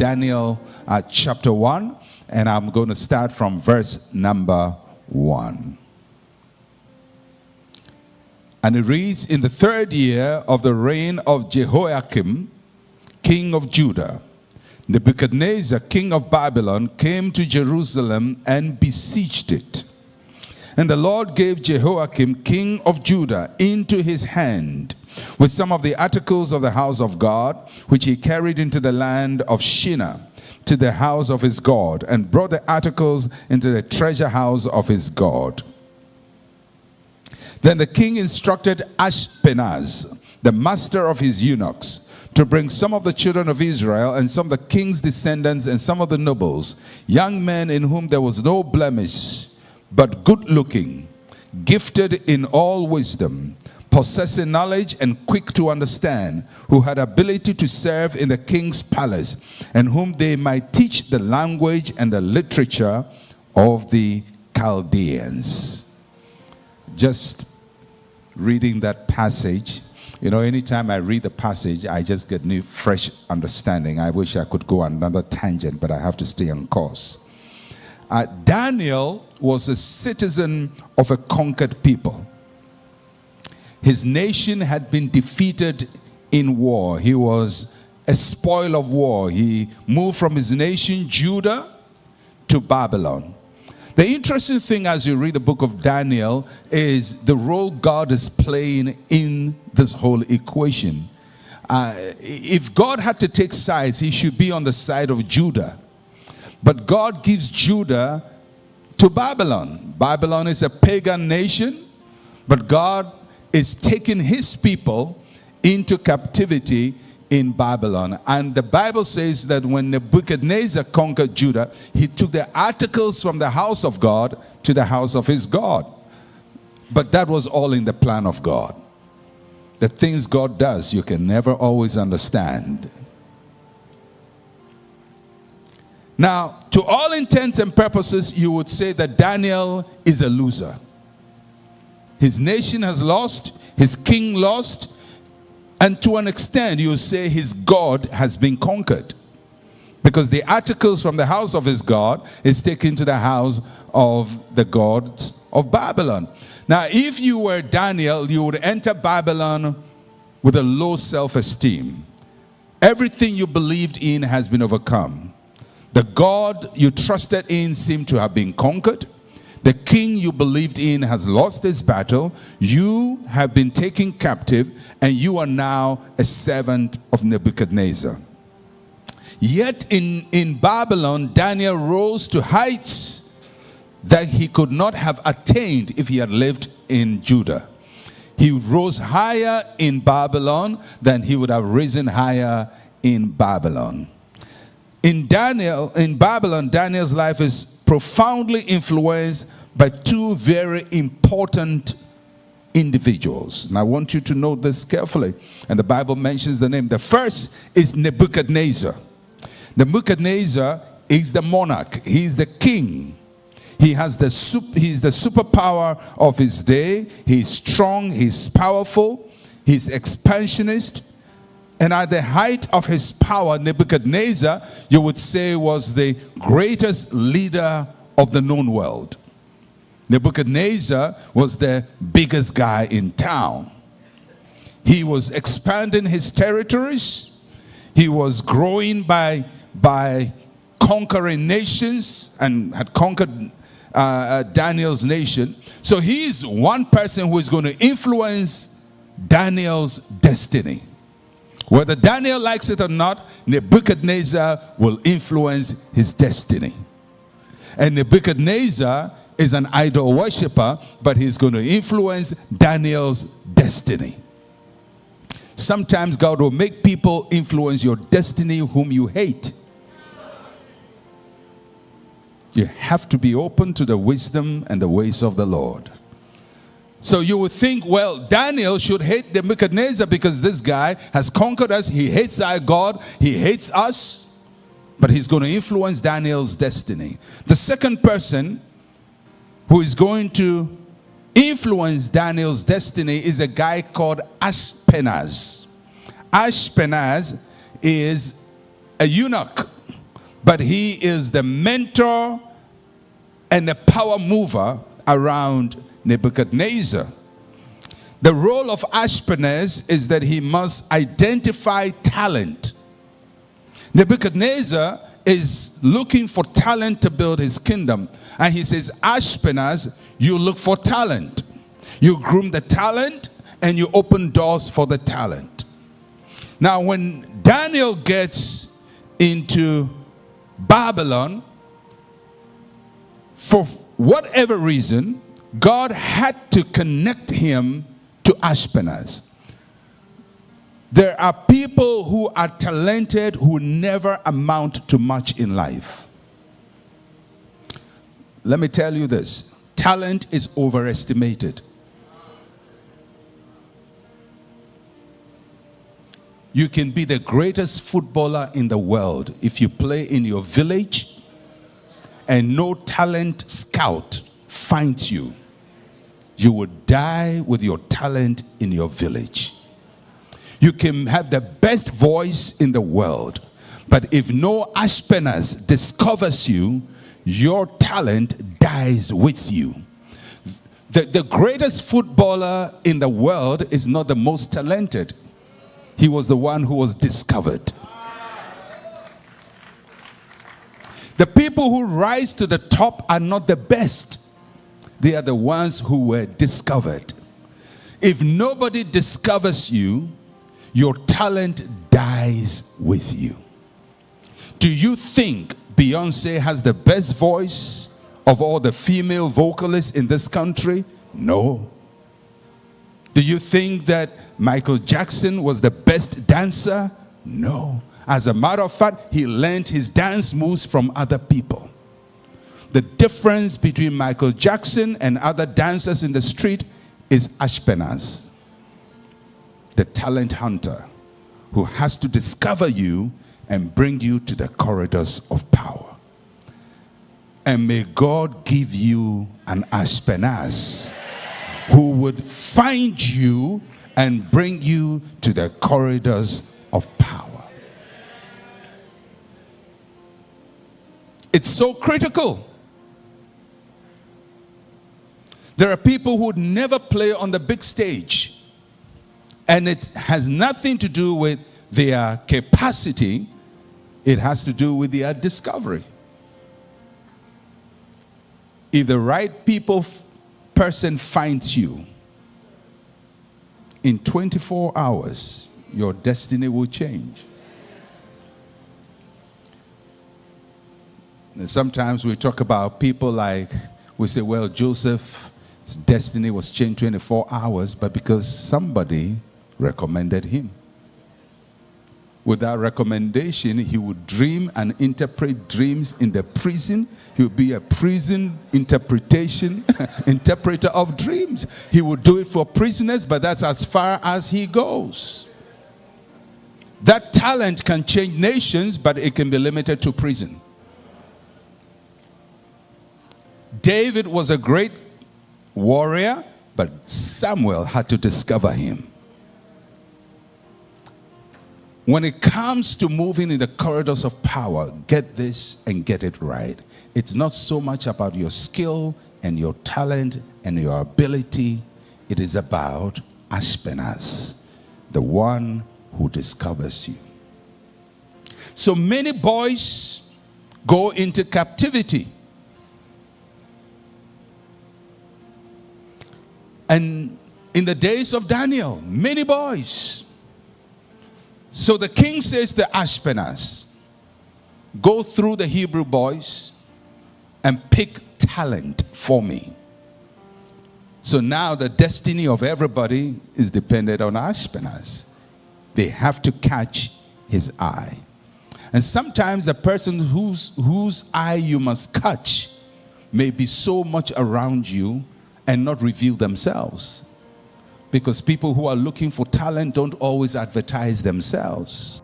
Daniel chapter 1, and I'm going to start from verse number 1. And it reads, in the 3rd year of the reign of Jehoiakim, king of Judah, Nebuchadnezzar, king of Babylon, came to Jerusalem and besieged it. And the Lord gave Jehoiakim, king of Judah, into his hand, with some of the articles of the house of God, which he carried into the land of Shinar, to the house of his God, and brought the articles into the treasure house of his God. Then the king instructed Ashpenaz, the master of his eunuchs, to bring some of the children of Israel and some of the king's descendants and some of the nobles, young men in whom there was no blemish, but good looking, gifted in all wisdom, possessing knowledge and quick to understand, who had ability to serve in the king's palace, and whom they might teach the language and the literature of the Chaldeans. Just reading that passage, you know, anytime I read the passage, I just get new, fresh understanding. I wish I could go on another tangent, but I have to stay on course. Daniel was a citizen of a conquered people. His nation had been defeated in war. He was a spoil of war. He moved from his nation, Judah, to Babylon. The interesting thing as you read the book of Daniel is the role God is playing in this whole equation. If God had to take sides, he should be on the side of Judah. But God gives Judah to Babylon. Babylon is a pagan nation, but God is taking his people into captivity in Babylon. And the Bible says that when Nebuchadnezzar conquered Judah, he took the articles from the house of God to the house of his God. But that was all in the plan of God. The things God does, you can never always understand. Now, to all intents and purposes, you would say that Daniel is a loser. His nation has lost, his king lost, and to an extent, you say his God has been conquered. Because the articles from the house of his God is taken to the house of the gods of Babylon. Now, if you were Daniel, you would enter Babylon with a low self-esteem. Everything you believed in has been overcome. The God you trusted in seemed to have been conquered. The king you believed in has lost his battle. You have been taken captive, and you are now a servant of Nebuchadnezzar. Yet in Babylon, Daniel rose to heights that he could not have attained if he had lived in Judah. He rose higher in Babylon than he would have risen higher in Babylon. In Babylon, Daniel's life is profoundly influenced by two very important individuals. And I want you to note this carefully. And the Bible mentions the name. The first is Nebuchadnezzar. Nebuchadnezzar is the monarch. He's the king. He's the superpower of his day. He's strong. He's powerful. He's expansionist. And at the height of his power, Nebuchadnezzar, you would say, was the greatest leader of the known world. Nebuchadnezzar was the biggest guy in town. He was expanding his territories. He was growing by conquering nations and had conquered Daniel's nation. So he is one person who is going to influence Daniel's destiny. Whether Daniel likes it or not, Nebuchadnezzar will influence his destiny. And Nebuchadnezzar is an idol worshiper, but he's going to influence Daniel's destiny. Sometimes God will make people influence your destiny whom you hate. You have to be open to the wisdom and the ways of the Lord. So you would think, well, Daniel should hate Nebuchadnezzar because this guy has conquered us. He hates our God. He hates us. But he's going to influence Daniel's destiny. The second person who is going to influence Daniel's destiny is a guy called Ashpenaz. Ashpenaz is a eunuch. but he is the mentor and the power mover around Nebuchadnezzar. The role of Ashpenaz is that he must identify talent. Nebuchadnezzar is looking for talent to build his kingdom. And he says, Ashpenaz, you look for talent. You groom the talent and you open doors for the talent. Now, when Daniel gets into Babylon, for whatever reason, God had to connect him to Ashpenaz. There are people who are talented who never amount to much in life. Let me tell you this. Talent is overestimated. You can be the greatest footballer in the world if you play in your village and no talent scout finds you. You would die with your talent in your village. You can have the best voice in the world, but if no Ashpenaz discovers you, your talent dies with you. The greatest footballer in the world is not the most talented. He was the one who was discovered. The people who rise to the top are not the best. They are the ones who were discovered. If nobody discovers you, your talent dies with you. Do you think Beyonce has the best voice of all the female vocalists in this country? No. Do you think that Michael Jackson was the best dancer? No. As a matter of fact, he learned his dance moves from other people. The difference between Michael Jackson and other dancers in the street is Ashpenaz, the talent hunter, who has to discover you and bring you to the corridors of power. And may God give you an Ashpenaz who would find you and bring you to the corridors of power. It's so critical. There are people who would never play on the big stage, and it has nothing to do with their capacity. It has to do with their discovery. If the right person finds you, in 24 hours, your destiny will change. And sometimes we talk about people like, we say, well, Joseph's destiny was changed 24 hours, but because somebody recommended him. Without recommendation, he would dream and interpret dreams in the prison. He would be a prison interpreter of dreams. He would do it for prisoners, but that's as far as he goes. That talent can change nations, but it can be limited to prison. David was a great warrior, but Samuel had to discover him. When it comes to moving in the corridors of power, get this and get it right. It's not so much about your skill and your talent and your ability. It is about Ashpenaz, the one who discovers you. So many boys go into captivity. And in the days of Daniel, many boys. So the king says to Ashpenaz, go through the Hebrew boys and pick talent for me. So now the destiny of everybody is dependent on Ashpenaz. They have to catch his eye. And sometimes the person whose eye you must catch may be so much around you and not reveal themselves. Because people who are looking for talent don't always advertise themselves.